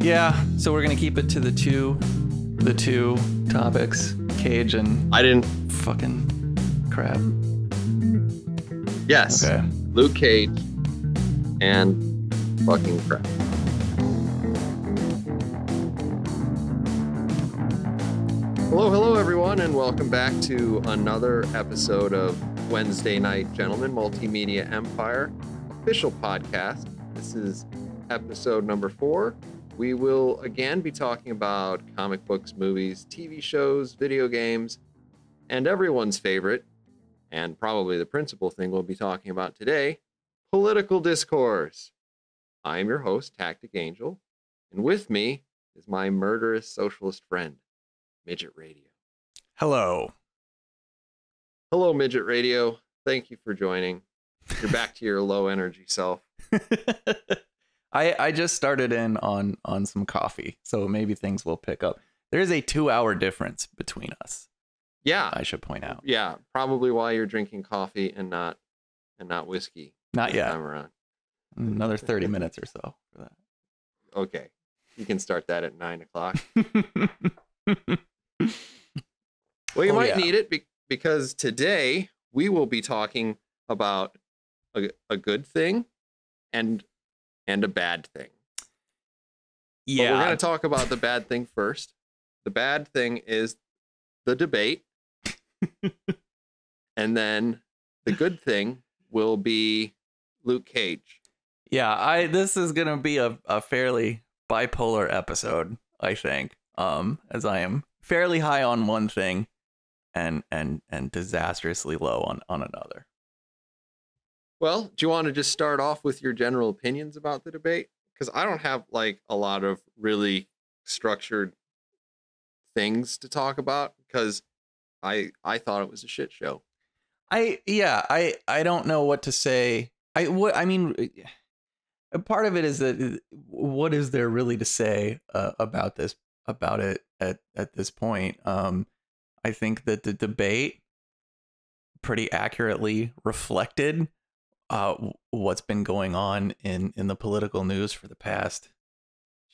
Yeah, so we're gonna keep it to the two topics, Cage and I didn't. fucking crap. Yes. Okay. Luke Cage and fucking crap. Hello, everyone, and welcome back to another episode of Wednesday Night Gentlemen Multimedia Empire official podcast. This is episode number 4. We will again be talking about comic books, movies, TV shows, video games, and everyone's favorite, and probably the principal thing we'll be talking about today, political discourse. I am your host, Tactic Angel, and with me is my murderous socialist friend, Midget Radio. Hello. Hello, Midget Radio. Thank you for joining. You're back to your low energy self. I just started in on some coffee, so maybe things will pick up. There's a 2-hour difference between us. Yeah. I should point out. Yeah, probably why you're drinking coffee and not whiskey. Not yet. Time around. Another 30 minutes or so for that. Okay. You can start that at 9 o'clock. Well, you might need it because today we will be talking about a good thing and a bad thing. Yeah. But we're going to talk about the bad thing first. The bad thing is the debate. And then the good thing will be Luke Cage. Yeah, this is going to be a fairly bipolar episode, I think. As I am fairly high on one thing and disastrously low on another. Well, do you want to just start off with your general opinions about the debate? Because I don't have like a lot of really structured things to talk about because I thought it was a shit show. I don't know what to say. I mean, part of it is that what is there really to say about it at this point? I think that the debate pretty accurately reflected what's been going on in the political news for the past,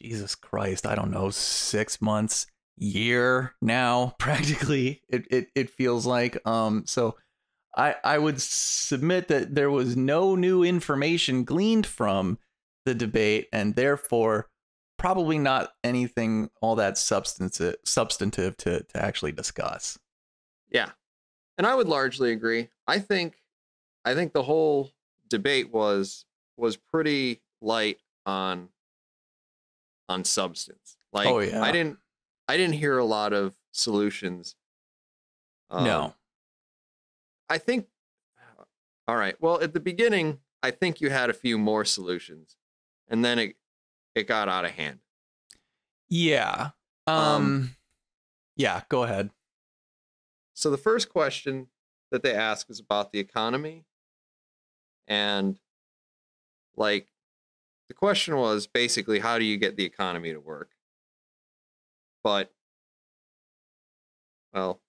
Jesus Christ, I don't know, 6 months, year now, practically. It feels like. So I would submit that there was no new information gleaned from the debate, and therefore probably not anything all that substantive to actually discuss. Yeah. And I would largely agree. I think the whole debate was pretty light on substance. Like, oh, yeah. I didn't hear a lot of solutions. No. I think, all right. Well, at the beginning, I think you had a few more solutions, and then it got out of hand. Yeah. Yeah, go ahead. So the first question that they asked was about the economy. And like the question was basically, how do you get the economy to work? But, well,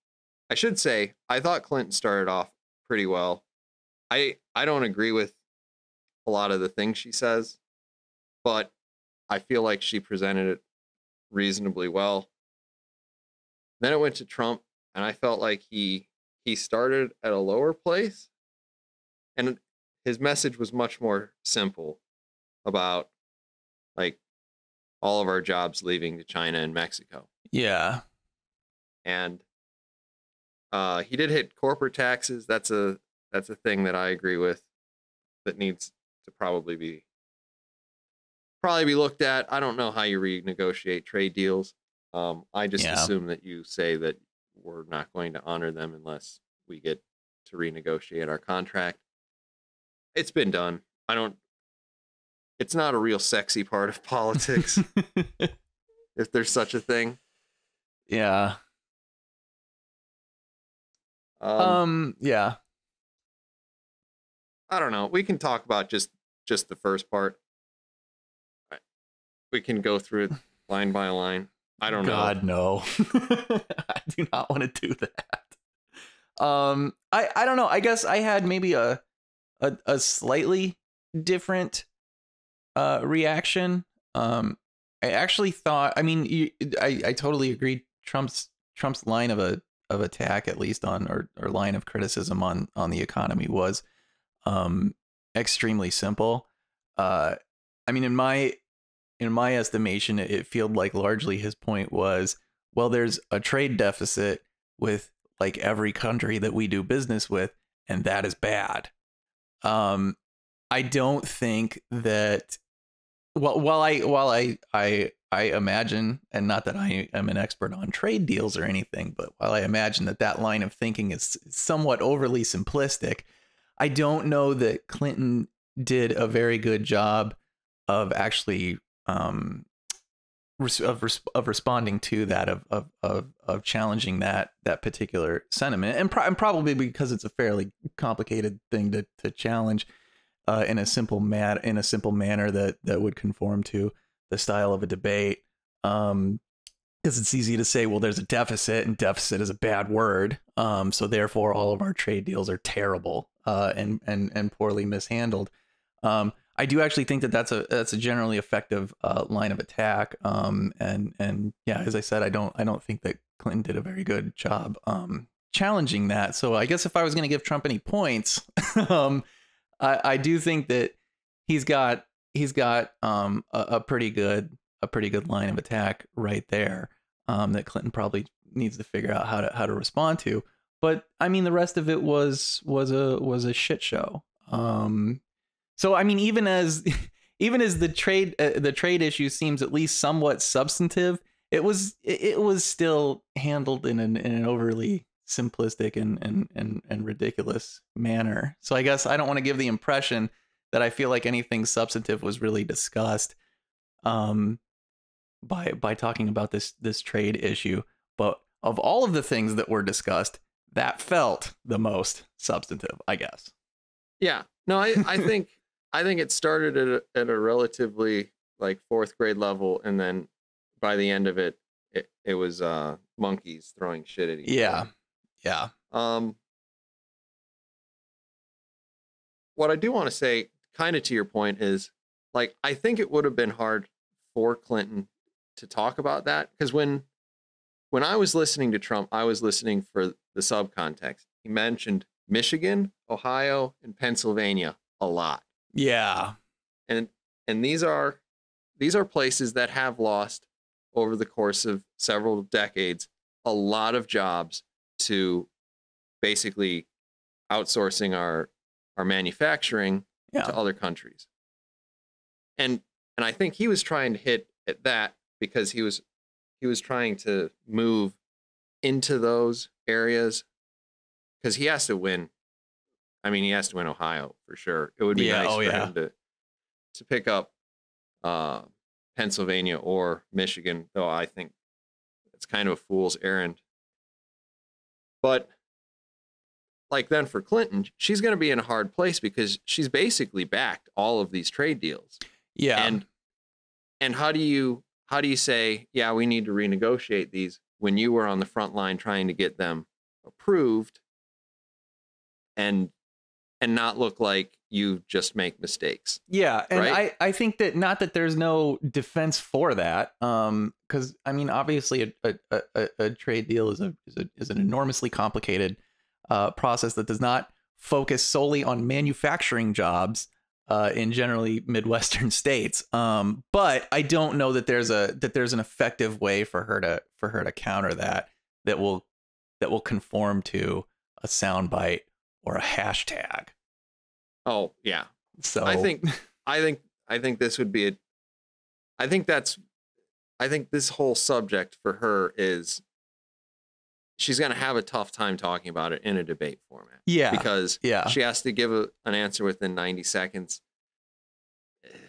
I should say, I thought Clinton started off pretty well. I don't agree with a lot of the things she says, but I feel like she presented it reasonably well. Then it went to Trump, and I felt like he started at a lower place, and his message was much more simple about like all of our jobs leaving to China and Mexico. Yeah. And he did hit corporate taxes. That's a thing that I agree with that needs to probably be looked at. I don't know how you renegotiate trade deals. I just assume that you say that we're not going to honor them unless we get to renegotiate our contract. It's been done. It's not a real sexy part of politics, if there's such a thing. Yeah. Yeah. I don't know. We can talk about just the first part. We can go through it line by line. I don't know. God, no. I do not want to do that. I don't know. I guess I had maybe a slightly different reaction. I actually thought, I mean, I totally agree. Trump's line of attack, at least on, or line of criticism on the economy was extremely simple. I mean, in my estimation, it felt like largely his point was, well, there's a trade deficit with like every country that we do business with, and that is bad. I don't think that. Well, while I imagine, and not that I am an expert on trade deals or anything, but while I imagine that line of thinking is somewhat overly simplistic, I don't know that Clinton did a very good job of actually of responding to that, of challenging that particular sentiment, and probably because it's a fairly complicated thing to challenge in a simple manner that would conform to the style of a debate. Because it's easy to say, well, there's a deficit, and deficit is a bad word. So therefore, all of our trade deals are terrible and poorly mishandled. I do actually think that that's a generally effective line of attack. And yeah, as I said, I don't think that Clinton did a very good job challenging that. So I guess if I was going to give Trump any points, I do think that he's got a pretty good line of attack right there that Clinton probably needs to figure out how to respond to. But I mean, the rest of it was a shit show. So I mean, even as the trade issue seems at least somewhat substantive, it was still handled in an overly simplistic and ridiculous manner. So I guess I don't want to give the impression that I feel like anything substantive was really discussed by talking about this trade issue. But of all of the things that were discussed, that felt the most substantive, I guess. Yeah. No, I think it started at a relatively like fourth grade level, and then by the end of it was monkeys throwing shit at each other. Yeah. What I do want to say, kind of to your point, is like I think it would have been hard for Clinton to talk about that, because when I was listening to Trump, I was listening for the subcontext. He mentioned Michigan, Ohio, and Pennsylvania a lot. Yeah. And these are places that have lost over the course of several decades a lot of jobs to basically outsourcing our manufacturing to other countries. And I think he was trying to hit at that because he was trying to move into those areas, because he has to win. I mean, he has to win Ohio for sure. It would be nice for him to pick up Pennsylvania or Michigan, though I think it's kind of a fool's errand. But like then for Clinton, she's going to be in a hard place because she's basically backed all of these trade deals. Yeah. And how do you say, yeah, we need to renegotiate these when you were on the front line trying to get them approved and not look like you just make mistakes? Yeah. And right? I think that, not that there's no defense for that. Because I mean, obviously a trade deal is an enormously complicated process that does not focus solely on manufacturing jobs in generally Midwestern states. But I don't know that there's an effective way for her to counter that will conform to a soundbite or a hashtag. Oh yeah. So I think this would be I think this whole subject for her is she's going to have a tough time talking about it in a debate format. Yeah. Because she has to give an answer within 90 seconds.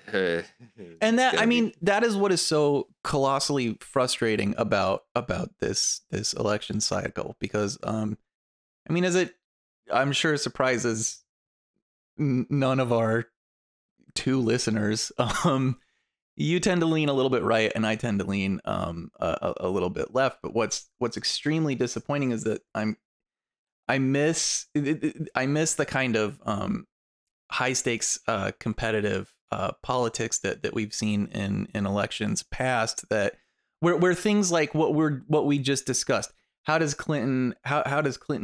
And that, I mean, that is what is so colossally frustrating about this election cycle, because I mean, I'm sure it surprises none of our two listeners. You tend to lean a little bit right, and I tend to lean a little bit left. But what's extremely disappointing is that I miss the kind of high stakes competitive politics that we've seen in elections past, that where things like what we just discussed. How does Clinton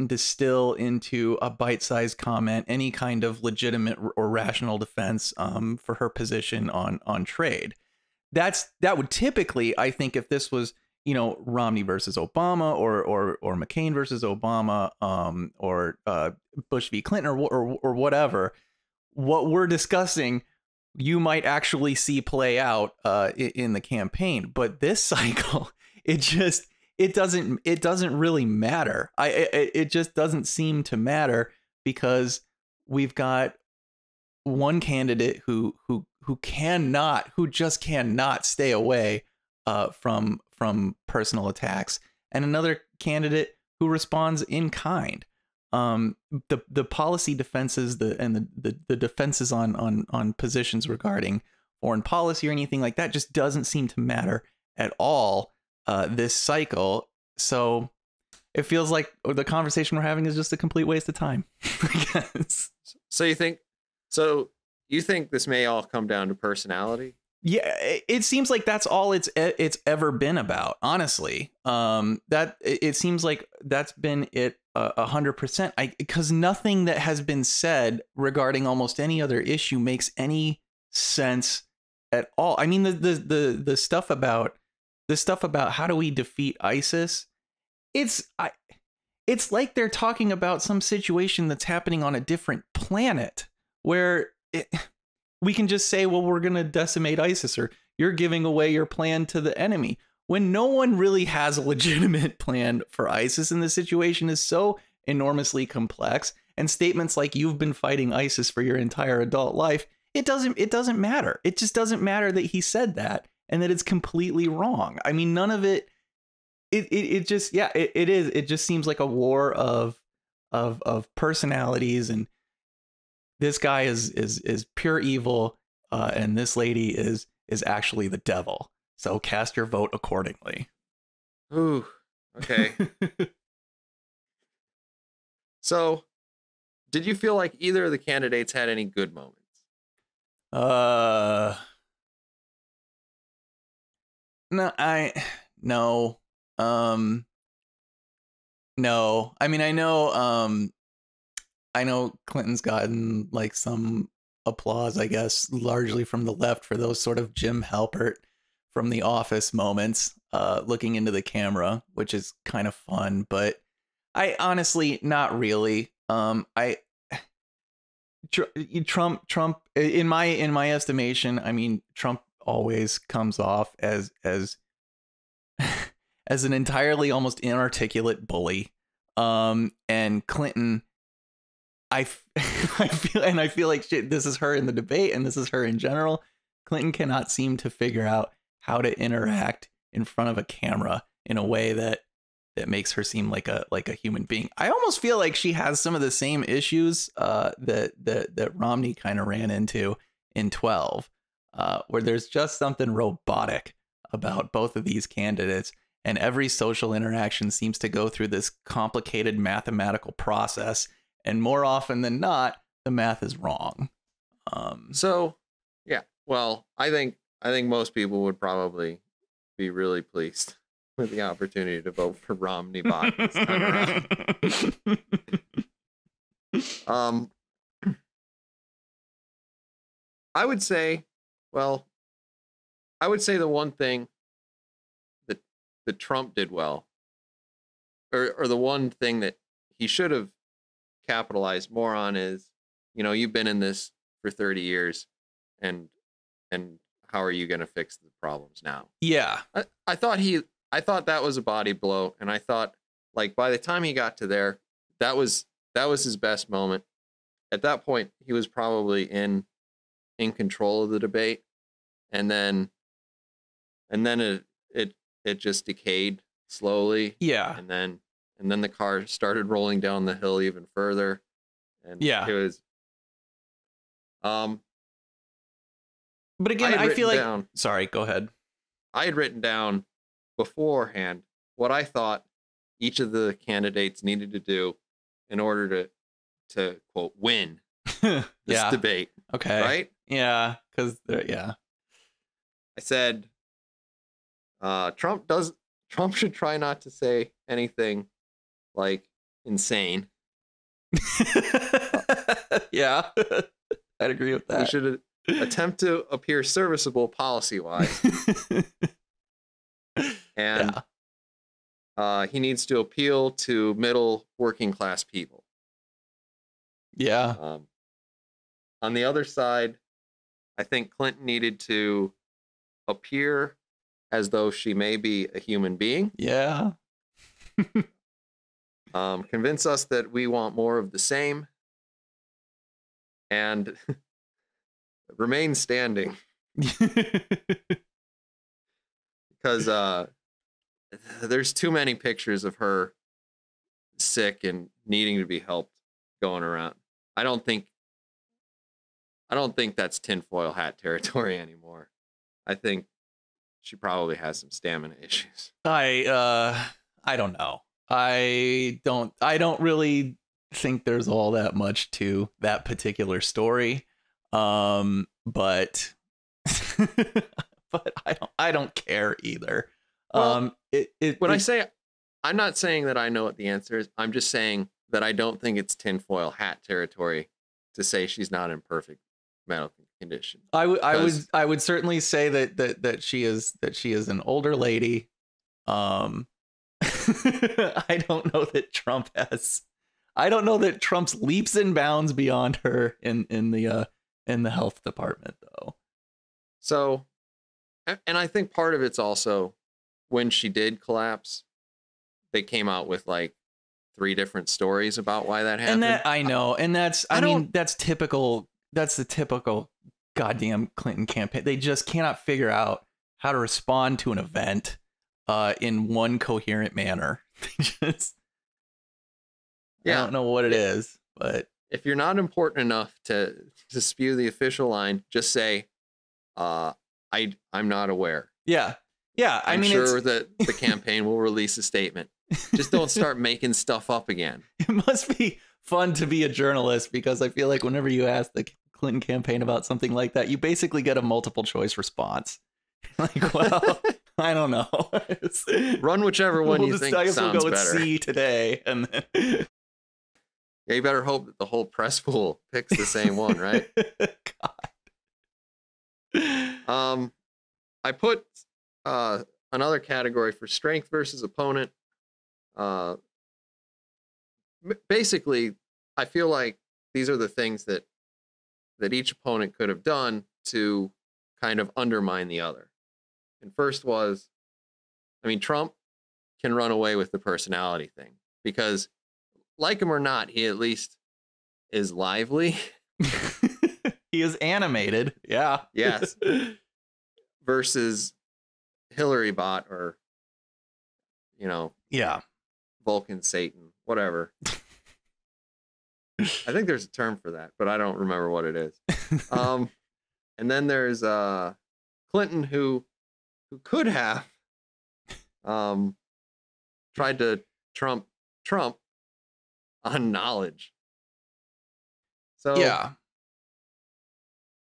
distill into a bite-sized comment any kind of legitimate or rational defense for her position on trade? That would typically, I think, if this was, Romney versus Obama or McCain versus Obama, or Bush v. Clinton or whatever, what we're discussing, you might actually see play out in the campaign. But this cycle, it doesn't really matter. It just doesn't seem to matter, because we've got one candidate who just cannot stay away from personal attacks, and another candidate who responds in kind. The policy defenses, the defenses on positions regarding foreign policy or anything like that just doesn't seem to matter at all this cycle. So it feels like the conversation we're having is just a complete waste of time, I guess. So you think this may all come down to personality? Yeah, it seems like that's all it's ever been about, honestly. That it seems like that's been it 100%. Because nothing that has been said regarding almost any other issue makes any sense at all. I mean, the stuff about how do we defeat ISIS? It's like they're talking about some situation that's happening on a different planet, where we can just say, well, we're going to decimate ISIS, or you're giving away your plan to the enemy, when no one really has a legitimate plan for ISIS, and the situation is so enormously complex. And statements like you've been fighting ISIS for your entire adult life, it doesn't matter. It just doesn't matter that he said that and that it's completely wrong. I mean, none of it. It just seems like a war of personalities, and this guy is pure evil, and this lady is actually the devil. So cast your vote accordingly. Ooh, okay. So, did you feel like either of the candidates had any good moments? No. No. I mean, I know Clinton's gotten like some applause, I guess, largely from the left for those sort of Jim Halpert from The Office moments, looking into the camera, which is kind of fun. But I honestly, not really. Trump, in my estimation, I mean, Trump always comes off as as an entirely almost inarticulate bully. And Clinton, I feel like this is her in the debate, and this is her in general. Clinton cannot seem to figure out how to interact in front of a camera in a way that makes her seem like a human being. I almost feel like she has some of the same issues that Romney kind of ran into in 12, where there's just something robotic about both of these candidates, and every social interaction seems to go through this complicated mathematical process, and more often than not, the math is wrong. So, yeah. Well, I think most people would probably be really pleased with the opportunity to vote for Romney bot this time around. I would say the one thing that Trump did well, or the one thing that he should have capitalized more on, is, you've been in this for 30 years, and how are you going to fix the problems now? Yeah. I thought that was a body blow, and I thought, like, by the time he got to there, that was his best moment. At that point, he was probably in control of the debate, and then it just decayed slowly. Yeah. And then the car started rolling down the hill even further, and yeah, it was. But again, I feel like. Sorry, go ahead. I had written down beforehand what I thought each of the candidates needed to do in order to quote win this debate. Okay. Right? Yeah, because yeah. I said Trump should try not to say anything like insane. Yeah, I'd agree with that. He should attempt to appear serviceable policy-wise. And he needs to appeal to middle working class people. Yeah. On the other side, I think Clinton needed to appear as though she may be a human being. Yeah. Convince us that we want more of the same. And remain standing. Because there's too many pictures of her sick and needing to be helped going around. I don't think that's tinfoil hat territory anymore. I think she probably has some stamina issues. I don't know. I don't really think there's all that much to that particular story. But but I don't care either. Well, when I say, I'm not saying that I know what the answer is. I'm just saying that I don't think it's tinfoil hat territory to say she's not in perfect medical condition. I would certainly say that she is an older lady. I don't know that Trump's leaps and bounds beyond her in the health department though. So, and I think part of it's also when she did collapse, they came out with like 3 different stories about why that happened. And that I know, and that's that's typical. That's the typical goddamn Clinton campaign. They just cannot figure out how to respond to an event in one coherent manner. I don't know what it is, but if you're not important enough to spew the official line, just say, I'm not aware. Yeah. I'm sure that the campaign will release a statement. Just don't start making stuff up again. It must be fun to be a journalist, because I feel like whenever you ask the Clinton campaign about something like that, you basically get a multiple choice response. Like, well, I don't know. Run whichever one you think sounds we'll go better. With C today, and then yeah, you better hope that the whole press pool picks the same one, right? God. I put another category for strength versus opponent. Basically, I feel like these are the things that each opponent could have done to kind of undermine the other. And first was, I mean, Trump can run away with the personality thing because, like him or not, he at least is lively. He is animated. Yeah. Yes. Versus Hillary bot or, yeah, Vulcan Satan, whatever. I think there's a term for that, but I don't remember what it is. And then there's Clinton who could have tried to trump Trump on knowledge. So yeah,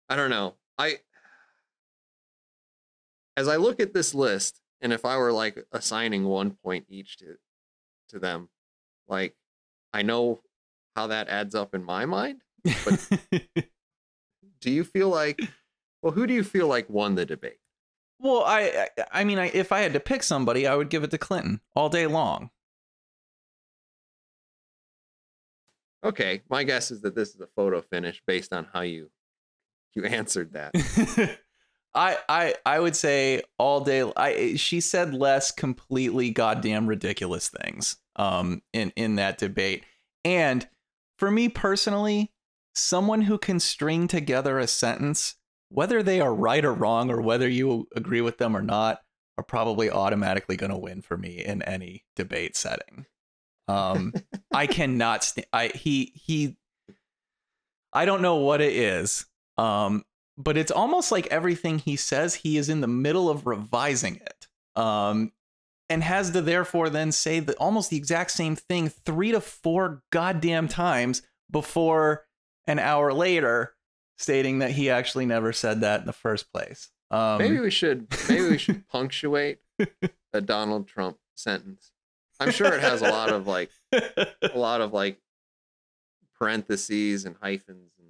I don't know. As I look at this list, and if I were like assigning 1 point each to them, like, I know how that adds up in my mind, but do you feel like, well, who do you feel like won the debate? Well, I mean, if I had to pick somebody, I would give it to Clinton all day long. Okay, my guess is that this is a photo finish based on how you answered that. I would say all day. She said less completely goddamn ridiculous things in that debate. And for me personally, someone who can string together a sentence, whether they are right or wrong, or whether you agree with them or not, are probably automatically going to win for me in any debate setting. I cannot I don't know what it is. But it's almost like everything he says, he is in the middle of revising it. And has to therefore then say almost the exact same thing 3 to 4 goddamn times before an hour later stating that he actually never said that in the first place. Maybe we should punctuate a Donald Trump sentence. I'm sure it has a lot of like parentheses and hyphens and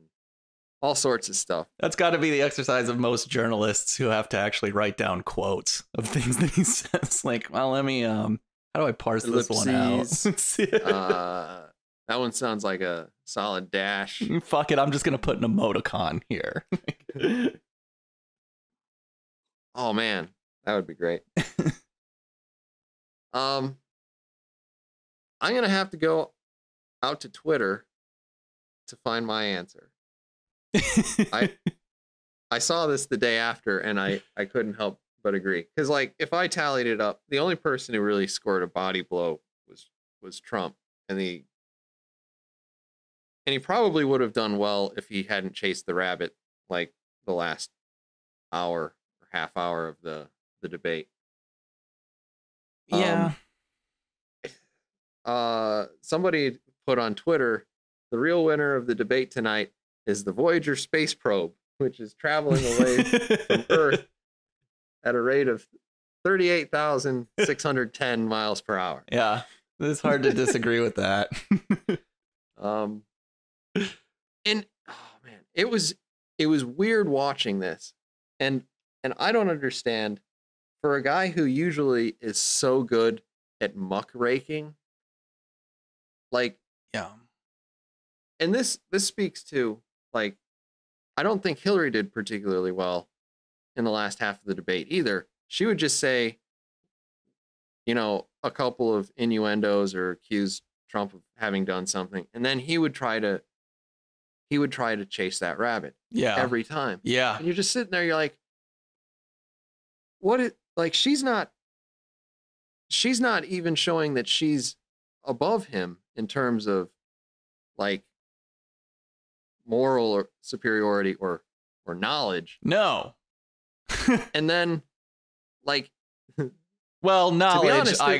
all sorts of stuff. That's got to be the exercise of most journalists who have to actually write down quotes of things that he says. Like, well, let me how do I parse this one out? That one sounds like a solid dash. Fuck it, I'm just gonna put an emoticon here. Oh man, that would be great. I'm gonna have to go out to Twitter to find my answer. I saw this the day after, and I couldn't help but agree. Because like, if I tallied it up, the only person who really scored a body blow was Trump, and he probably would have done well if he hadn't chased the rabbit like the last hour or half hour of the debate. Yeah. Somebody put on Twitter, the real winner of the debate tonight is the Voyager space probe, which is traveling away from Earth at a rate of 38,610 miles per hour. Yeah, it's hard to disagree with that. And oh man, it was weird watching this, and I don't understand, for a guy who usually is so good at muckraking, like, yeah. And this speaks to, like, I don't think Hillary did particularly well in the last half of the debate either. She would just say, a couple of innuendos or accuse Trump of having done something, and then he would try to chase that rabbit. Yeah. Every time. Yeah. And you're just sitting there, you're like, she's not even showing that she's above him in terms of like moral or superiority or knowledge. No. And then like, well, knowledge, to be honest, I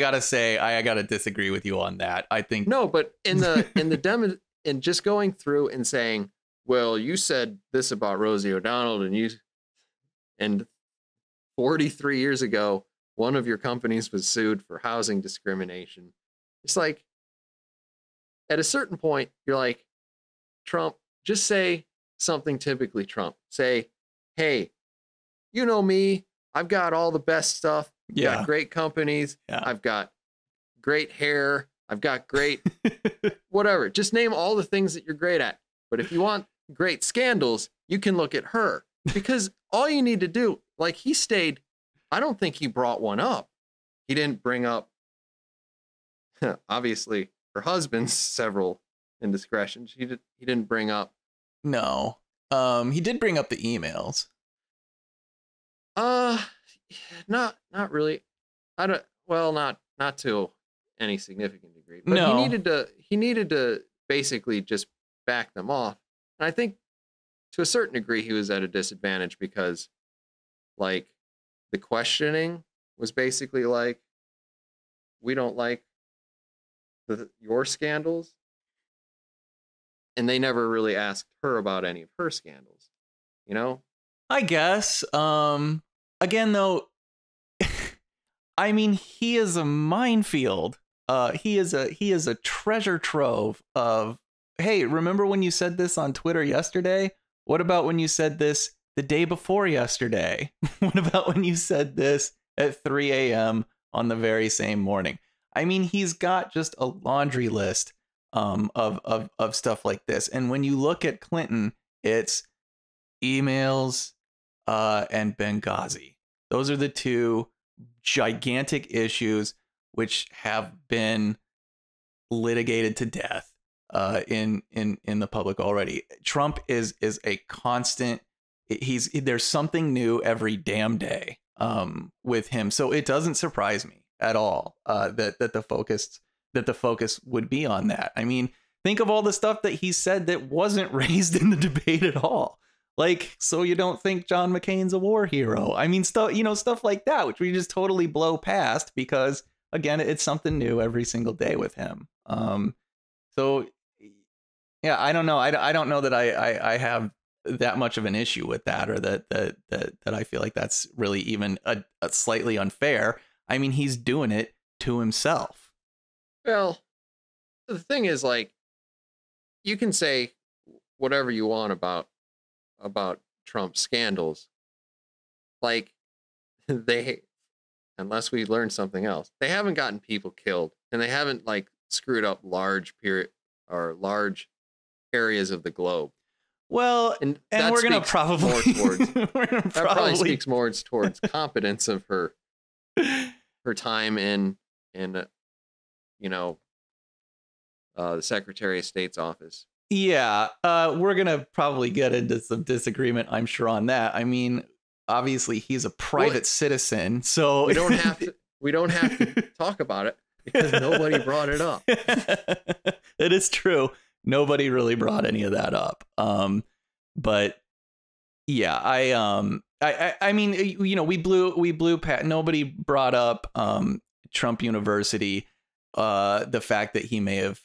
gotta disagree with you on that. I think no, but in the demo, and just going through and saying, well, you said this about Rosie O'Donnell, and 43 years ago, one of your companies was sued for housing discrimination. It's like, at a certain point, you're like, Trump, just say something typically Trump. Say, hey, you know me, I've got all the best stuff. I've got great companies. Yeah. I've got great hair. I've got great whatever. Just name all the things that you're great at. But if you want great scandals, you can look at her. Because all you need to do, like, he stayed, I don't think he brought one up. He didn't bring up, obviously, her husband's several indiscretions. He didn't bring up. No. He did bring up the emails. Not really. Not to any significant degree. But no. he needed to basically just back them off. And I think to a certain degree he was at a disadvantage because, like, the questioning was basically like, we don't like your scandals. And they never really asked her about any of her scandals, I guess. Again, though, I mean, he is a minefield. He is a treasure trove of, hey, remember when you said this on Twitter yesterday? What about when you said this the day before yesterday? What about when you said this at 3 a.m. on the very same morning? I mean, he's got just a laundry list of stuff like this. And when you look at Clinton, it's emails and Benghazi. Those are the two gigantic issues which have been litigated to death in the public already. Trump is a constant. There's something new every damn day with him. So it doesn't surprise me at all that the focus would be on that. I mean, think of all the stuff that he said that wasn't raised in the debate at all. Like, so you don't think John McCain's a war hero? I mean, stuff like that, which we just totally blow past because, again, it's something new every single day with him. So, yeah, I don't know. I don't know that I have that much of an issue with that, or that I feel like that's really even a slightly unfair. I mean, he's doing it to himself. Well, the thing is, like, you can say whatever you want about Trump's scandals. Like, they, unless we learn something else, they haven't gotten people killed, and they haven't like screwed up large areas of the globe. Well, and we're gonna probably more towards that probably speaks more towards competence of her time in you know, the Secretary of State's office. Yeah, we're gonna probably get into some disagreement, I'm sure, on that. I mean, obviously, he's a private citizen, so we don't have to talk about it because nobody brought it up. It is true. Nobody really brought any of that up. But yeah, I mean, you know, we blew past. Nobody brought up Trump University, the fact that he may have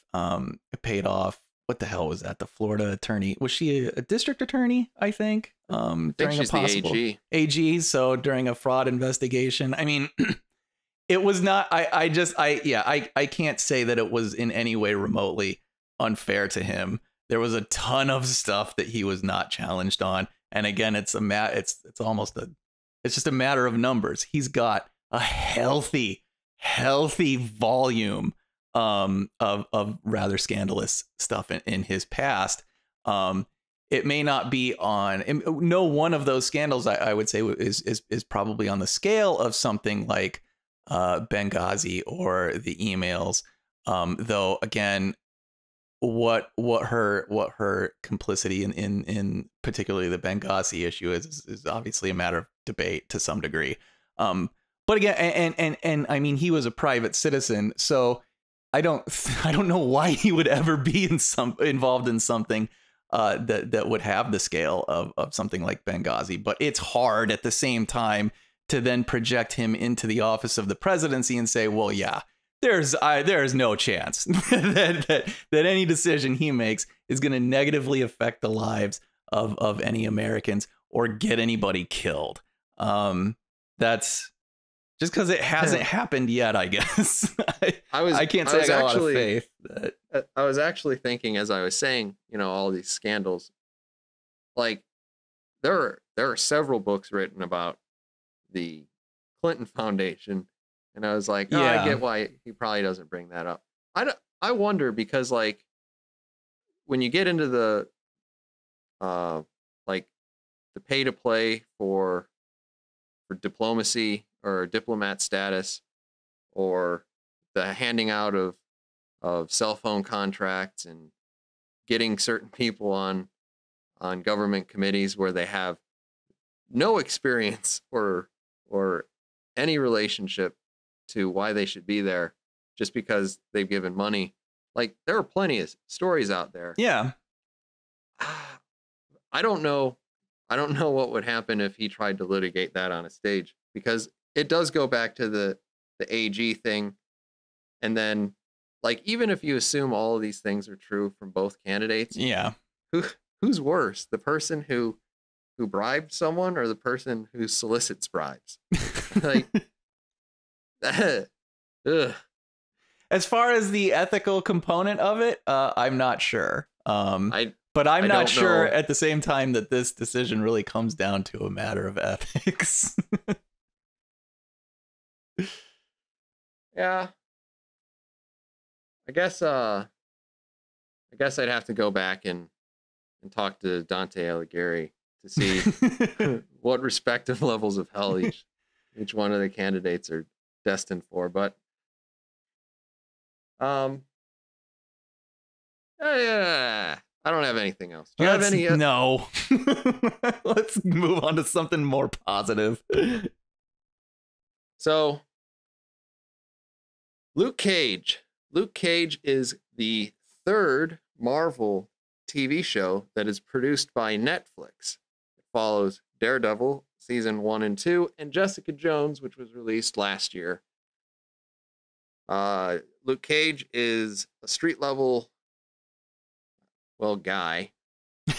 paid off. What the hell was that? The Florida attorney, was she a district attorney? I think. During she's a possible the AG. So during a fraud investigation, I mean, it was not. I can't say that it was in any way remotely unfair to him. There was a ton of stuff that he was not challenged on, and again, it's just a matter of numbers. He's got a healthy volume of rather scandalous stuff in his past. It may not be on no one of those scandals. I would say is probably on the scale of something like Benghazi or the emails. Though again, what her complicity in particularly the Benghazi issue is obviously a matter of debate to some degree. But again, and I mean, he was a private citizen, so I don't know why he would ever be involved in something that would have the scale of something like Benghazi. But it's hard at the same time to then project him into the office of the presidency and say, well, yeah, there's no chance that any decision he makes is going to negatively affect the lives of any Americans or get anybody killed. That's just because it hasn't happened yet, I guess. I can't say I got a lot of faith. I was actually thinking, as I was saying, you know, all these scandals, like there are several books written about the Clinton Foundation, and I was like, oh, yeah. I get why he probably doesn't bring that up. I wonder, because like when you get into the like the pay to play for diplomacy or diplomat status, or the handing out of cell phone contracts and getting certain people on government committees where they have no experience or any relationship to why they should be there, just because they've given money. Like, there are plenty of stories out there. Yeah. I don't know what would happen if he tried to litigate that on a stage, because it does go back to the AG thing. And then, like, even if you assume all of these things are true from both candidates, yeah, who's worse, the person who bribed someone or the person who solicits bribes? Like, ugh. As far as the ethical component of it, I'm not sure. But I'm not sure at the same time that this decision really comes down to a matter of ethics. Yeah. I guess I'd have to go back and talk to Dante Alighieri to see what respective levels of hell each one of the candidates are destined for. But yeah, I don't have anything else. Do you have any? No. Let's move on to something more positive. So, Luke Cage. Luke Cage is the third Marvel TV show that is produced by Netflix. It follows Daredevil season 1 and 2 and Jessica Jones, which was released last year. Luke Cage is a street level, guy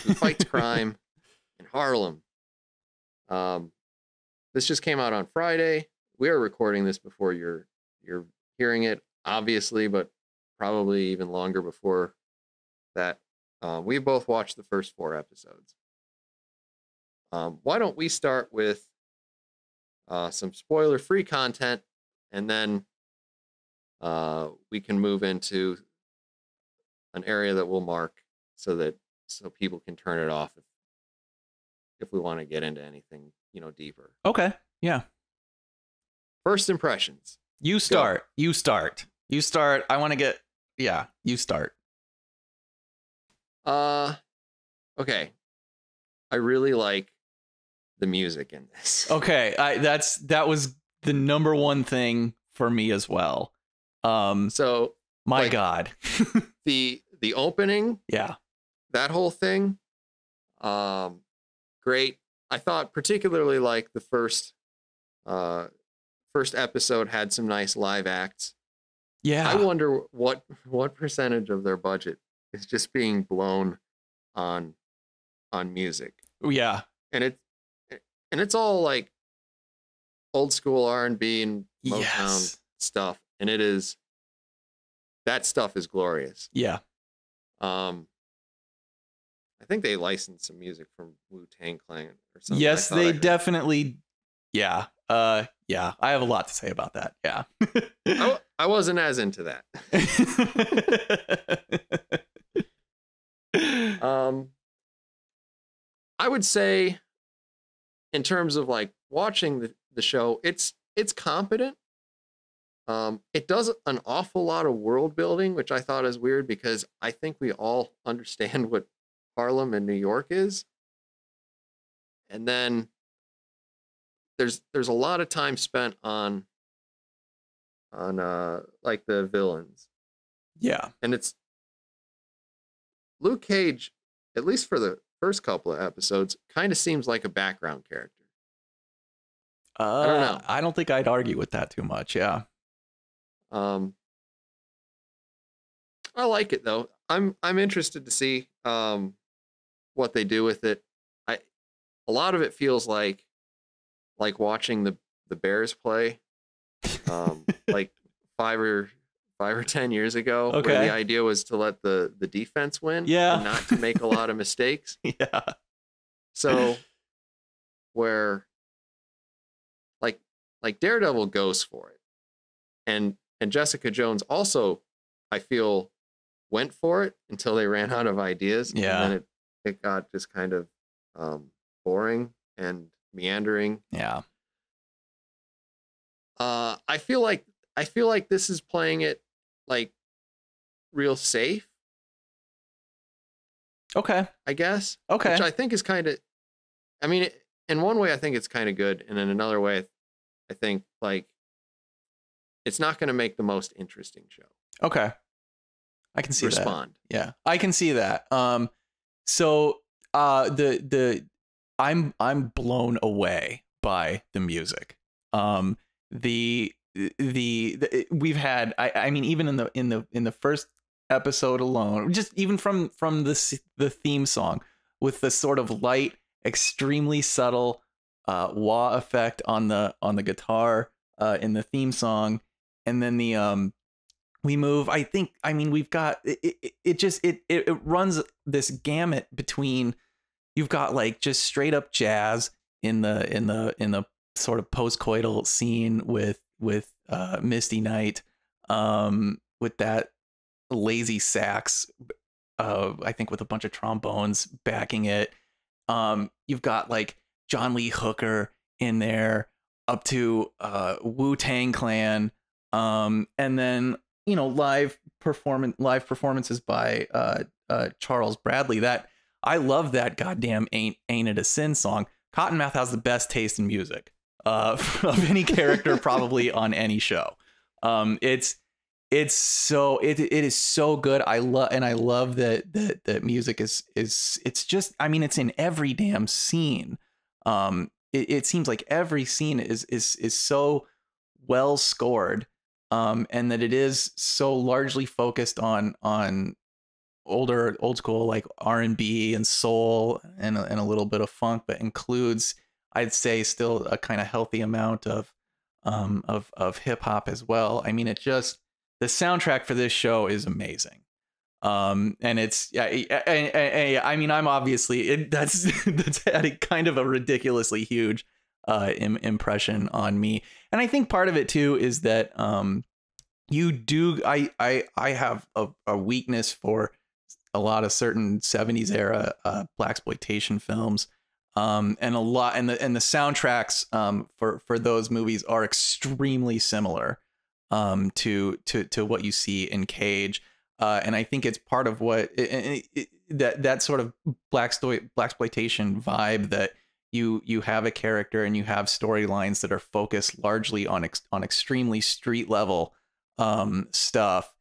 who fights crime in Harlem. This just came out on Friday. We are recording this before you're hearing it, obviously, but probably even longer before that. We both watched the first 4 episodes. Why don't we start with some spoiler-free content, and then we can move into an area that we'll mark so people can turn it off if we want to get into anything, deeper. Okay. Yeah. First impressions. You start. Go. You start. I want to get. Yeah. You start. Okay. I really like the music in this. Okay. That was the number one thing for me as well. So my God. the opening. Yeah. That whole thing. Great. I thought particularly like the first episode had some nice live acts. Yeah. I wonder what percentage of their budget is just being blown on music. Yeah. And it's all like old school R&B and Motown stuff, and that stuff is glorious. Yeah. I think they licensed some music from Wu-Tang Clan or something. Yes, they definitely. Yeah. Yeah. I have a lot to say about that. Yeah. I wasn't as into that. I would say, in terms of like watching the show, it's competent. It does an awful lot of world building, which I thought is weird because I think we all understand what Harlem and New York is. And then there's a lot of time spent on like the villains. Yeah. And it's Luke Cage, at least for the first couple of episodes, kind of seems like a background character. I don't know. I don't think I'd argue with that too much. Yeah. I like it though. I'm interested to see what they do with it. A lot of it feels like watching the Bears play, like 5 or 10 years ago, okay, where the idea was to let the defense win, and not to make a lot of mistakes. Yeah. So where like Daredevil goes for it, and Jessica Jones also, I feel, went for it until they ran out of ideas. Yeah. And then it got just kind of boring and meandering. Yeah. I feel like this is playing it like real safe. Okay. I guess. Okay. Which I think is kind of, I mean, in one way I think it's kind of good, and in another way I think like it's not going to make the most interesting show. Okay. I can see that. Yeah, I can see that. So I'm blown away by the music. We've had, I mean, even in the first episode alone, just even from the theme song, with the sort of light, extremely subtle wah effect on the guitar in the theme song, and then we move. We've got it runs this gamut between, you've got like just straight up jazz in the sort of post-coital scene with Misty Knight, with that lazy sax, I think with a bunch of trombones backing it. You've got like John Lee Hooker in there, up to Wu-Tang Clan, and then live performances by Charles Bradley. That I love that goddamn Ain't It a Sin song. Cottonmouth has the best taste in music of any character probably on any show. It is so good. I love that music is it's just, I mean, it's in every damn scene. It seems like every scene is so well scored, and that it is so largely focused on old school like R&B and soul and a little bit of funk, but includes, I'd say, still a kind of healthy amount of hip hop as well. I mean, the soundtrack for this show is amazing. And it's, I mean, I'm obviously, that's had a kind of a ridiculously huge impression on me. And I think part of it too is that I have a weakness for a lot of certain 70s era blaxploitation films. And the soundtracks for those movies are extremely similar to what you see in Cage. And I think it's part of what that sort of blaxploitation vibe, that you have a character and you have storylines that are focused largely on extremely street level stuff,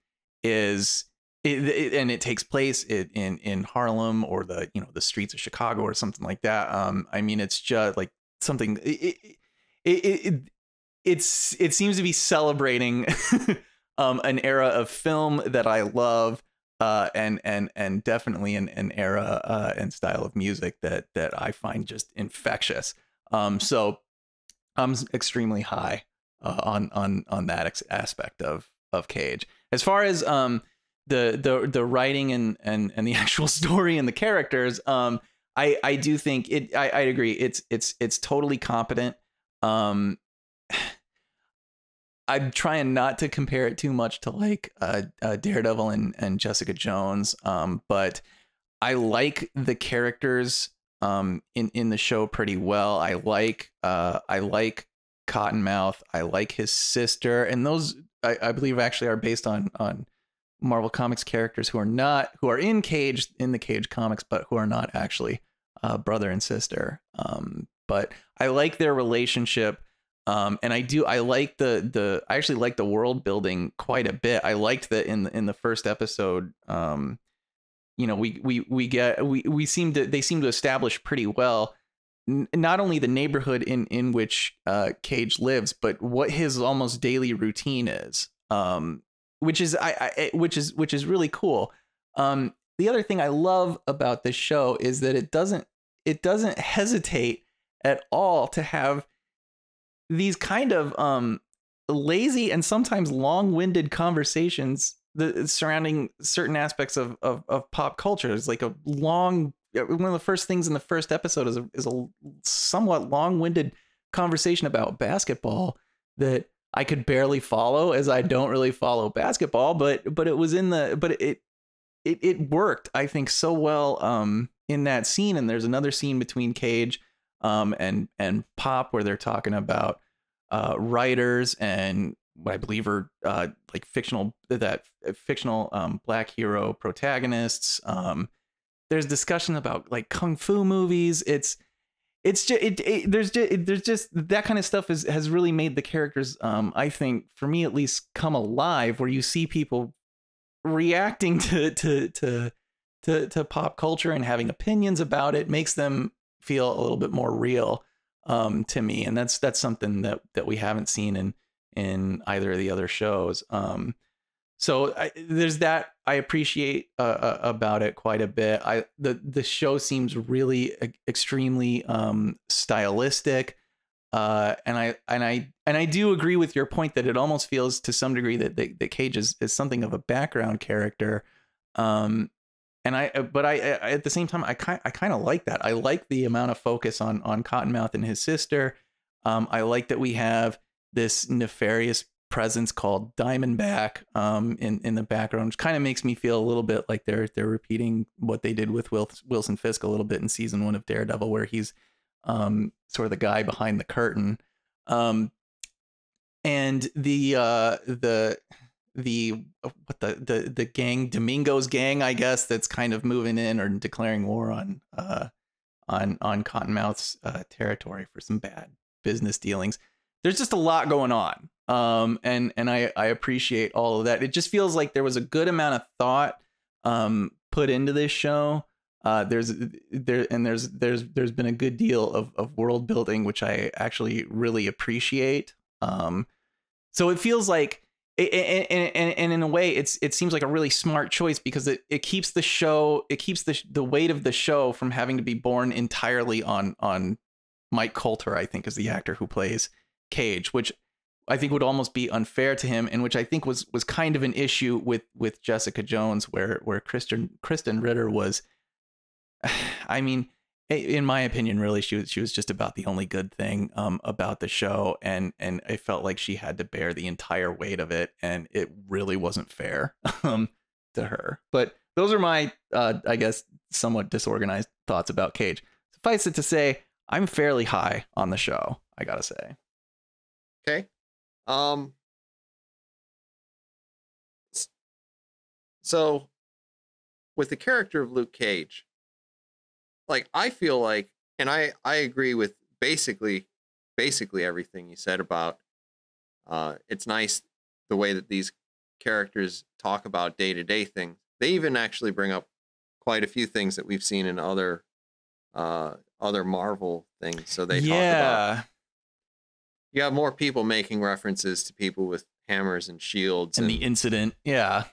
and it takes place in Harlem or the streets of Chicago or something like that. I mean, it's just like something. It seems to be celebrating an era of film that I love, and definitely an era and style of music that I find just infectious. So I'm extremely high on that aspect of Cage. As far as the writing and the actual story and the characters, I do think I agree. It's totally competent. I'm trying not to compare it too much to like Daredevil and Jessica Jones, but I like the characters in the show pretty well. I like Cottonmouth. I like his sister, and those I believe actually are based on Marvel Comics characters who are in the Cage comics, but who are not actually brother and sister. But I like their relationship. And I like I actually like the world building quite a bit. I liked that in the first episode, they seem to establish pretty well not only the neighborhood in which Cage lives, but what his almost daily routine is, which is really cool. The other thing I love about this show is that it doesn't hesitate at all to have these kind of lazy and sometimes long-winded conversations surrounding certain aspects of pop culture. It's like one of the first things in the first episode is a somewhat long-winded conversation about basketball that I could barely follow, as I don't really follow basketball, but it worked, I think, so well in that scene. And there's another scene between Cage and Pop where they're talking about writers and what I believe are like fictional black hero protagonists. There's discussion about like kung fu movies. There's just that kind of stuff has really made the characters, I think, for me at least, come alive, where you see people reacting to pop culture and having opinions about it. Makes them feel a little bit more real to me, and that's something that we haven't seen in either of the other shows. So there's that I appreciate about it quite a bit. The show seems really extremely stylistic, and I do agree with your point that it almost feels to some degree that Cage is something of a background character. But I at the same time I kind of like that. I like the amount of focus on Cottonmouth and his sister. I like that we have this nefarious presence called Diamondback in the background, which kind of makes me feel a little bit like they're repeating what they did with Wilson Fisk a little bit in season 1 of Daredevil, where he's sort of the guy behind the curtain. And the gang, Domingo's gang, I guess, that's kind of moving in or declaring war on Cottonmouth's territory for some bad business dealings. There's just a lot going on. And I appreciate all of that. It just feels like there was a good amount of thought put into this show. There's been a good deal of world building, which I actually really appreciate. So it feels like And in a way, it seems like a really smart choice because it keeps the show, it keeps the weight of the show from having to be borne entirely on Mike Colter, I think, is the actor who plays Cage, which I think would almost be unfair to him, and which I think was kind of an issue with Jessica Jones, where Kristen Ritter was, I mean, in my opinion, really, she was just about the only good thing about the show, and I felt like she had to bear the entire weight of it, and it really wasn't fair to her. But those are my, I guess, somewhat disorganized thoughts about Cage. Suffice it to say, I'm fairly high on the show, I gotta say. Okay. So with the character of Luke Cage, like, I feel like, and I agree with basically everything you said about, it's nice the way that these characters talk about day-to-day things. They even actually bring up quite a few things that we've seen in other Marvel things. So they talk about, you have more people making references to people with hammers and shields and the incident. Yeah.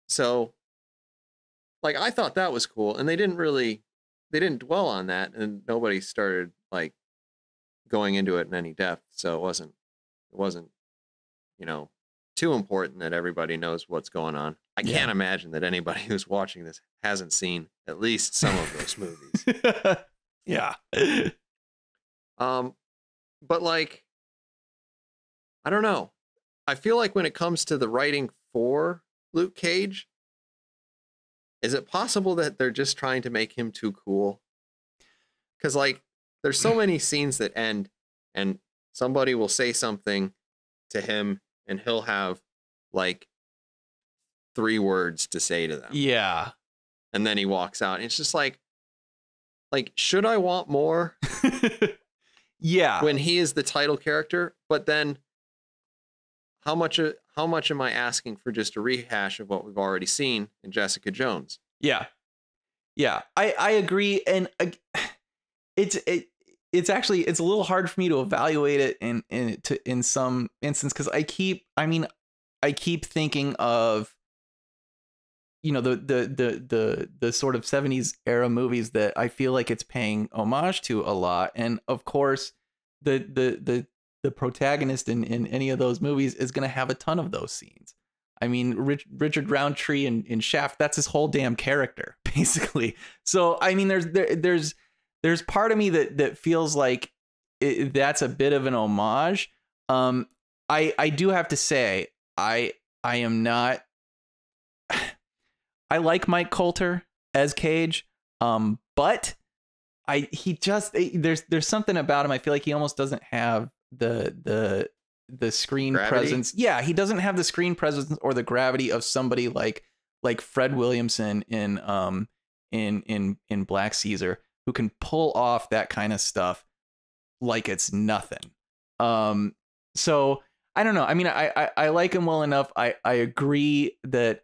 So, like, I thought that was cool, and they didn't dwell on that, and nobody started like going into it in any depth. So it wasn't, too important that everybody knows what's going on. I can't imagine that anybody who's watching this hasn't seen at least some of those movies. Yeah. But like, I don't know. I feel like when it comes to the writing for Luke Cage, is it possible that they're just trying to make him too cool? Because, like, there's so many scenes that end and somebody will say something to him and he'll have like 3 words to say to them. Yeah. And then he walks out. And it's just like, should I want more? Yeah. When he is the title character, but then how much am I asking for just a rehash of what we've already seen in Jessica Jones? Yeah. Yeah. I agree. And it's actually, it's a little hard for me to evaluate it in some instance, because I keep thinking of, the sort of 70s era movies that I feel like it's paying homage to a lot. And of course, the protagonist in any of those movies is going to have a ton of those scenes. I mean, Richard Roundtree in Shaft, that's his whole damn character, basically. So, I mean, there's part of me that feels like that's a bit of an homage. I do have to say, I am not. I like Mike Colter as Cage, but there's something about him. I feel like he almost doesn't have the screen presence. Yeah, he doesn't have the screen presence or the gravity of somebody like Fred Williamson in Black Caesar, who can pull off that kind of stuff like it's nothing. So I don't know. I mean, I like him well enough. I agree that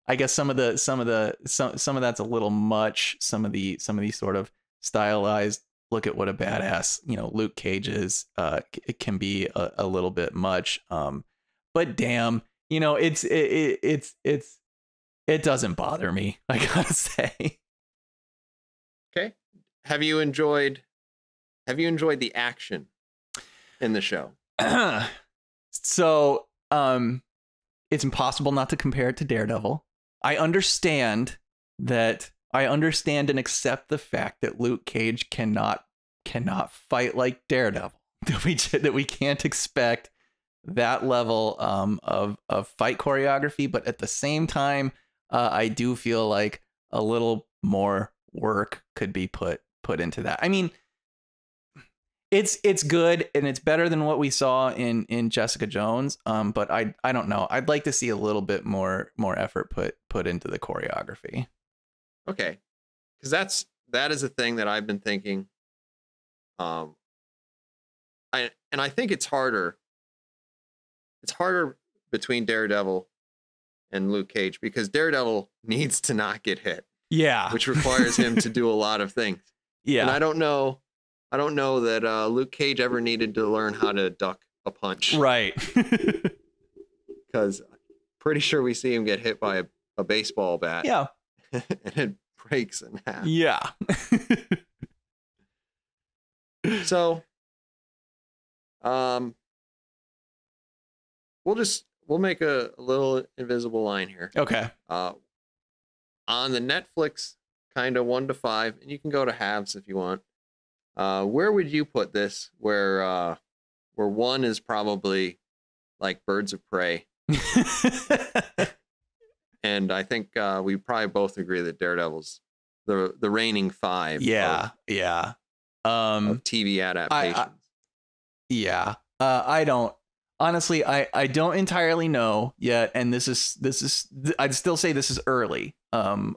I guess some of that's a little much. Some of these sort of stylized, look at what a badass, Luke Cage is, it can be a little bit much. But damn, it doesn't bother me, I gotta say. Okay. Have you enjoyed the action in the show? So, it's impossible not to compare it to Daredevil. I understand and accept the fact that Luke Cage cannot fight like Daredevil. That we can't expect that level of fight choreography, but at the same time, I do feel like a little more work could be put into that. I mean, it's good and it's better than what we saw in Jessica Jones. But I don't know. I'd like to see a little bit more effort put into the choreography. Okay, because that is a thing that I've been thinking. I think it's harder. It's harder between Daredevil and Luke Cage because Daredevil needs to not get hit. Yeah, which requires him to do a lot of things. Yeah, and I don't know that Luke Cage ever needed to learn how to duck a punch. Right. Because pretty sure we see him get hit by a baseball bat. Yeah. And it breaks in half. Yeah. So, we'll make a little invisible line here. Okay. On the Netflix kind of 1 to 5, and you can go to halves if you want. Where would you put this? Where 1 is probably like Birds of Prey. And I think we probably both agree that Daredevil's the reigning 5. Yeah. Of TV adaptations. I don't honestly. I don't entirely know yet, and this is. I'd still say this is early. For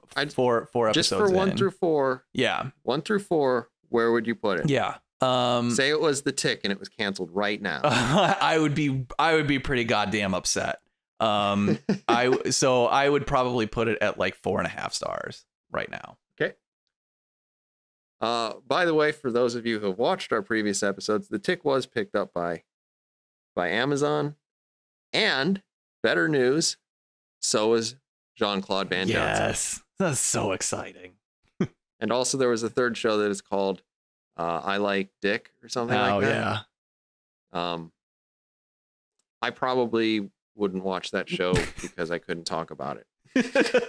4 episodes. Just for 1 through 4. Yeah. 1 through 4. Where would you put it? Yeah. Say it was The Tick and it was canceled right now. I would be pretty goddamn upset. I would probably put it at like 4.5 stars right now. Okay. By the way, for those of you who have watched our previous episodes, The Tick was picked up by Amazon, and better news, so is Jean-Claude Van Johnson. Yes, that's so exciting. And also there was a third show that is called I Like Dick or something like that. Yeah. I probably wouldn't watch that show because I couldn't talk about it.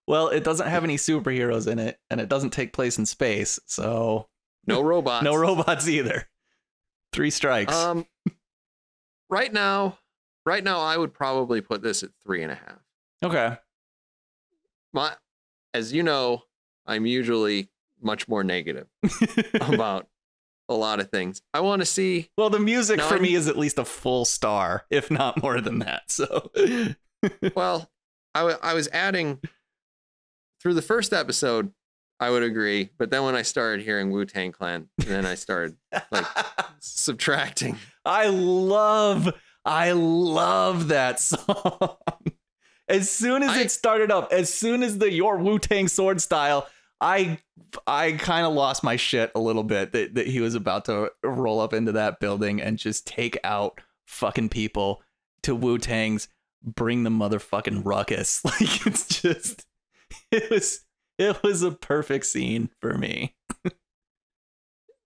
Well, it doesn't have any superheroes in it, and it doesn't take place in space, so no robots. No robots either. 3 strikes. Right now, I would probably put this at 3.5. Okay. As you know, I'm usually much more negative about a lot of things. I want to see. Well, the music for me is at least a full star, if not more than that. So, well, I was adding through the first episode. I would agree, but then when I started hearing Wu-Tang Clan, then I started like subtracting. I love that song. As soon as it started up, as soon as your Wu-Tang sword style, I kind of lost my shit a little bit that he was about to roll up into that building and just take out fucking people to Wu-Tang's Bring the Motherfucking Ruckus. Like, it's just, it was a perfect scene for me.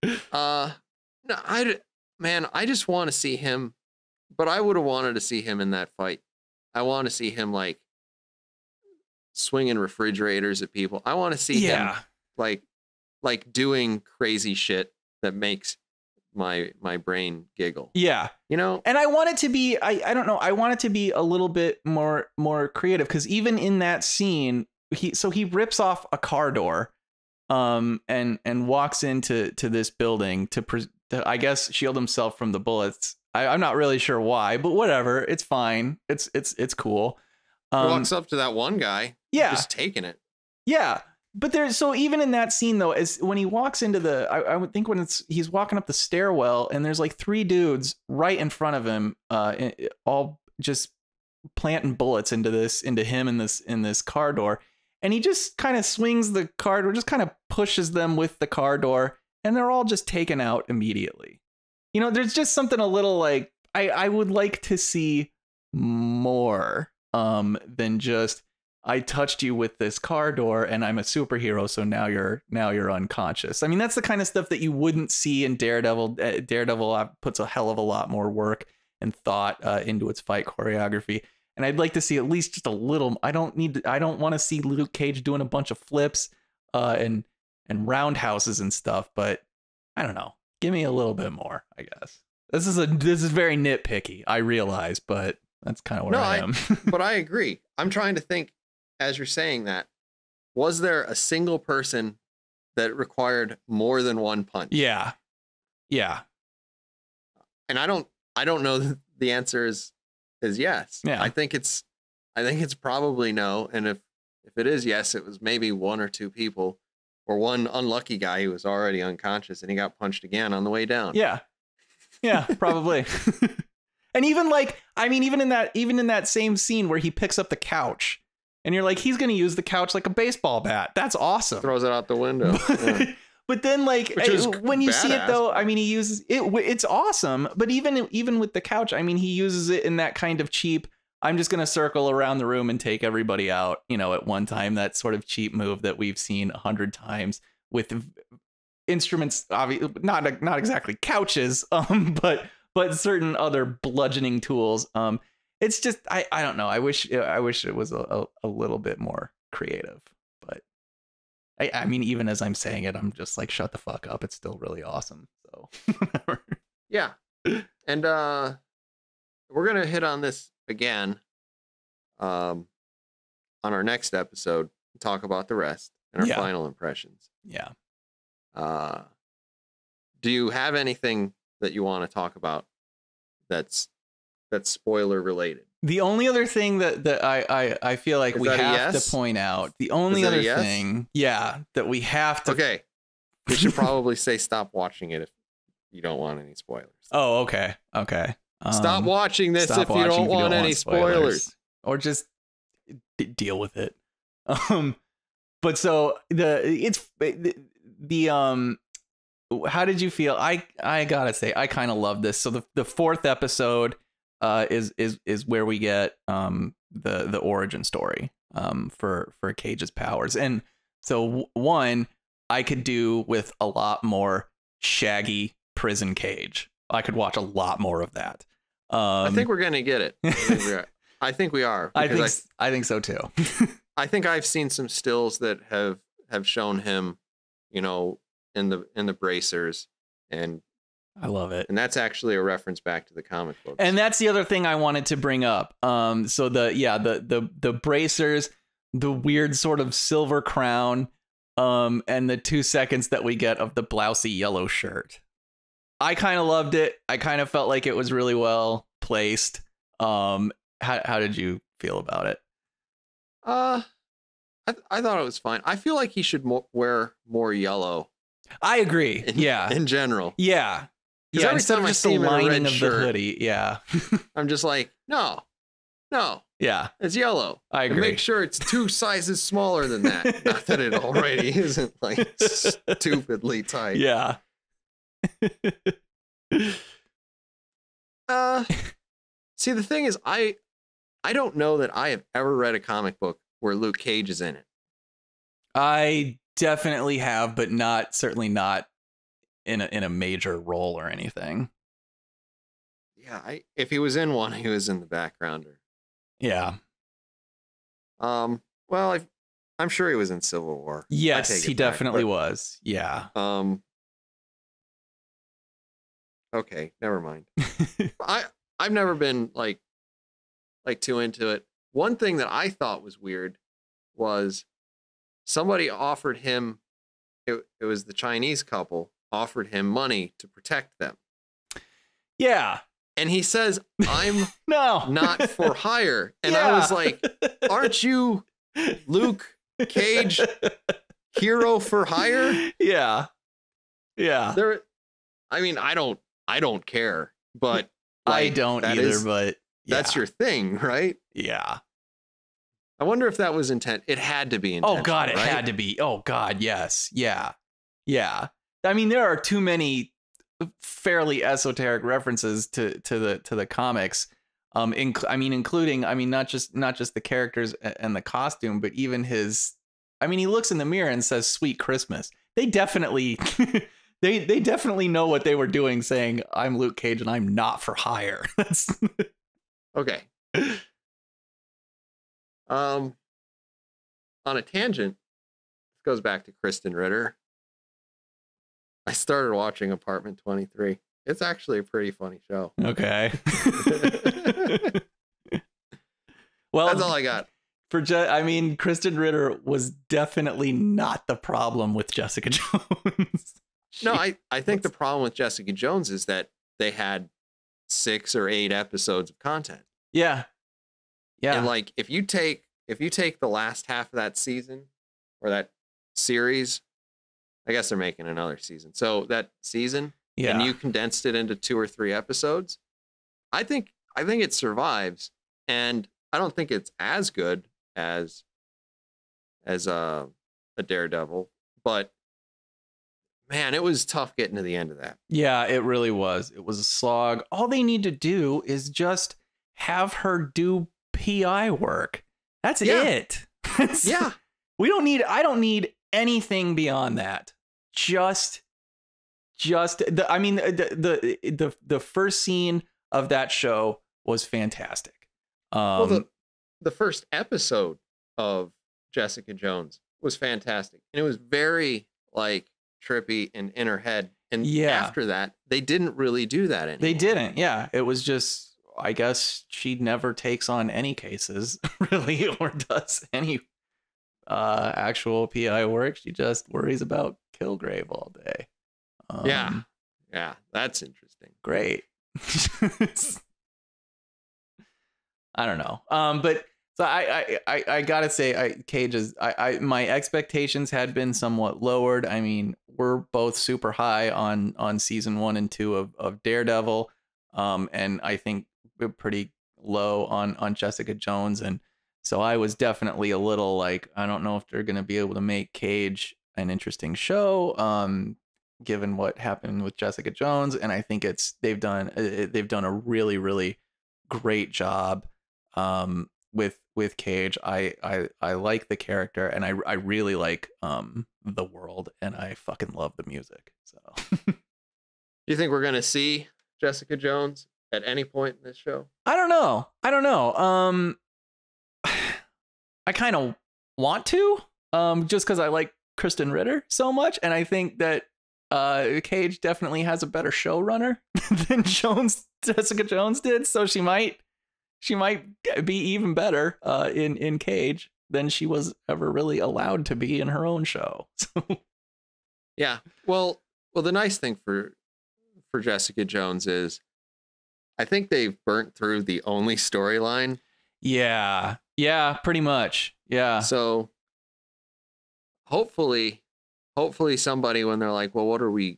No, I just want to see him, but I would have wanted to see him in that fight. I want to see him like swinging refrigerators at people. I want to see him like doing crazy shit that makes my brain giggle. Yeah. You know? And I want it to be, I don't know, I want it to be a little bit more creative, because even in that scene, he rips off a car door and walks into this building to I guess shield himself from the bullets. I'm not really sure why, but whatever. It's fine. It's cool. Walks up to that one guy. Yeah. Just taking it. Yeah. But so even in that scene though, as when he walks into I would think when he's walking up the stairwell and there's like 3 dudes right in front of him, all just planting bullets into him in this car door. And he just kind of swings the car door, just kind of pushes them with the car door, and they're all just taken out immediately. You know, there's just something a little like, I would like to see more than just, I touched you with this car door and I'm a superhero, so now you're unconscious. I mean, that's the kind of stuff that you wouldn't see in Daredevil. Daredevil puts a hell of a lot more work and thought into its fight choreography. And I'd like to see at least just a little. I don't want to see Luke Cage doing a bunch of flips and roundhouses and stuff, but I don't know. Give me a little bit more, I guess. This is very nitpicky, I realize, but that's kind of where I am. But I agree. I'm trying to think, as you're saying that, was there a single person that required more than one punch? Yeah. And I don't know that the answer is yes. Yeah. I think it's probably no. And if it is yes, it was maybe 1 or 2 people, or one unlucky guy who was already unconscious and he got punched again on the way down. Yeah, probably. And even like, I mean, even in that same scene where he picks up the couch and you're like, he's going to use the couch like a baseball bat. That's awesome. Throws it out the window. Yeah. But then, like, when you see it, though, I mean, he uses it. It's awesome. But even with the couch, I mean, he uses it in that kind of cheap, I'm just going to circle around the room and take everybody out, at one time. That sort of cheap move that we've seen 100 times with instruments, obviously not exactly couches, but certain other bludgeoning tools. It's just, I don't know. I wish it was a little bit more creative, but I mean, even as I'm saying it, I'm just like, shut the fuck up. It's still really awesome. So yeah. And we're going to hit on this again on our next episode, talk about the rest and our final impressions. Yeah. Do you have anything that you want to talk about that's spoiler related? The only other thing that I feel like we have to point out, the only other thing, that we have to. Okay. We should probably say stop watching it if you don't want any spoilers. Oh, okay. Okay. Stop watching this if you don't want any spoilers. Or just deal with it. But so how did you feel? I gotta say, I kind of love this. So the fourth episode is where we get the origin story for Cage's powers. And so one, I could do with a lot more shaggy prison Cage. I could watch a lot more of that. I think we're gonna get it. I think we are. I think so too. I think I've seen some stills that have shown him, in the bracers, and I love it. And that's actually a reference back to the comic books. And that's the other thing I wanted to bring up. So the bracers, the weird sort of silver crown, and the 2 seconds that we get of the blousy yellow shirt. I kind of loved it. I kind of felt like it was really well placed. How did you feel about it? I thought it was fine. I feel like he should wear more yellow. I agree. In general. Yeah. Yeah. Instead of just the lining of the hoodie. Yeah. I'm just like, no. Yeah. It's yellow. I agree. And make sure it's 2 sizes smaller than that. Not that it already isn't like stupidly tight. Yeah. See, the thing is, I don't know that I have ever read a comic book where Luke Cage is in it. I definitely have, but certainly not in a major role or anything. Yeah, if he was in one, he was in the background. Yeah. Well, I'm sure he was in Civil War. Yes, he definitely was. Yeah. Okay, never mind. I've never been like too into it. One thing that I thought was weird was somebody offered him, it was the Chinese couple, offered him money to protect them. Yeah. And he says, I'm no, not for hire. And I was like, aren't you Luke Cage, hero for hire? Yeah. Yeah. I mean, I don't care, but I don't either, but that's your thing, right? Yeah. I wonder if that was intent. It had to be intentional. Oh God, it had to be. Oh God, yes. Yeah. Yeah. I mean, there are too many fairly esoteric references to the comics. Including not just the characters and the costume, but even his. I mean, he looks in the mirror and says "Sweet Christmas." They definitely they definitely know what they were doing, saying I'm Luke Cage and I'm not for hire. That's okay. On a tangent, this goes back to Kristen Ritter. I started watching Apartment 23. It's actually a pretty funny show. Okay. Well, that's all I got. Kristen Ritter was definitely not the problem with Jessica Jones. No, I think the problem with Jessica Jones is that they had 6 or 8 episodes of content. Yeah. Yeah. And like if you take the last half of that season or that series, I guess they're making another season. So that season, and you condensed it into 2 or 3 episodes, I think it survives, and I don't think it's as good as a Daredevil, but man, it was tough getting to the end of that. Yeah, it really was. It was a slog. All they need to do is just have her do PI work. That's it. Yeah. I don't need anything beyond that. The first scene of that show was fantastic. Well, the first episode of Jessica Jones was fantastic. And it was very like trippy and in her head. And after that, they didn't really do that anymore. They didn't. Yeah. It was just, I guess she never takes on any cases really, or does any actual PI work. She just worries about Kilgrave all day. Yeah, that's interesting. Great. I don't know. But so I gotta say, Cage's. My expectations had been somewhat lowered. I mean, we're both super high on season 1 and 2 of Daredevil, and I think we're pretty low on Jessica Jones, and so I was definitely a little like, I don't know if they're gonna be able to make Cage an interesting show. Given what happened with Jessica Jones, and I think they've done a really, really great job with Cage. I like the character, and I really like the world, and I fucking love the music. So do you think we're gonna see Jessica Jones at any point in this show? I don't know. I kind of want to, just because I like Kristen Ritter so much, and I think that Cage definitely has a better showrunner than Jessica Jones did, so she might be even better in Cage than she was ever really allowed to be in her own show. So. Yeah, well, the nice thing for Jessica Jones is, I think they've burnt through the only storyline. Yeah, pretty much. Yeah. So hopefully somebody, when they're like, well, what are we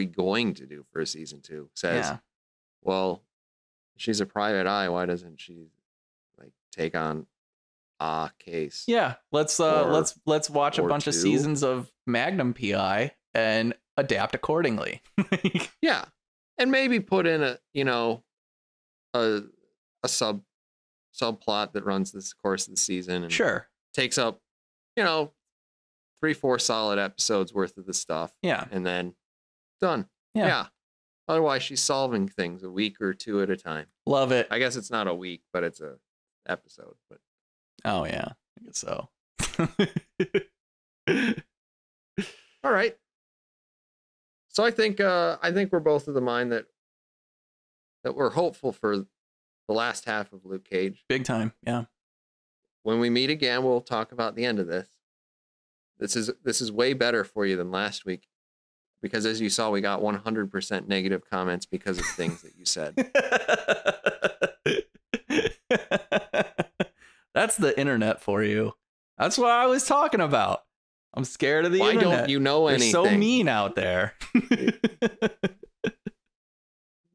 going to do for a season 2, says, well, she's a private eye. Why doesn't she like take on a case? Yeah. Let's watch a bunch of seasons of Magnum PI and adapt accordingly. Yeah. And maybe put in a subplot that runs this course of the season and takes up, 3-4 solid episodes worth of the stuff. Yeah. And then done. Yeah. Otherwise, she's solving things a week or 2 at a time. Love it. I guess it's not a week, but it's a episode. But oh yeah, I guess so. All right. So I think we're both of the mind that we're hopeful for the last half of Luke Cage. Big time. Yeah. When we meet again, we'll talk about the end of this. This is way better for you than last week, because as you saw, we got 100% negative comments because of things that you said. That's the internet for you. That's what I was talking about. I'm scared of the internet. Why don't you know anything? They're so mean out there.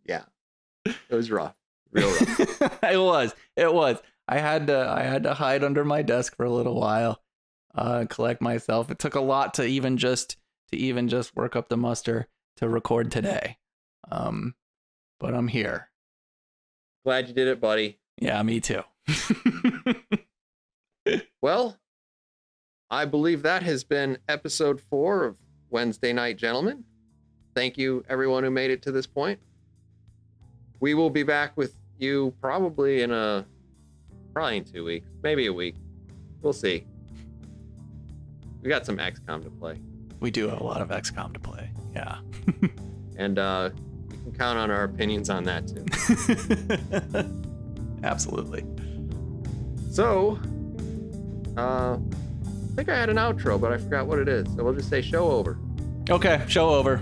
Yeah. It was rough. Real rough. It was. I had to hide under my desk for a little while. Collect myself. It took a lot to even just work up the muster to record today. But I'm here. Glad you did it, buddy. Yeah, me too. Well, I believe that has been episode 4 of Wednesday Night Gentlemen. Thank you, everyone who made it to this point. We will be back with you probably in 2 weeks, maybe a week. We'll see. We got some XCOM to play. We do have a lot of XCOM to play. Yeah. And you can count on our opinions on that too. Absolutely. So, I think I had an outro, but I forgot what it is. So we'll just say show over. Okay, show over.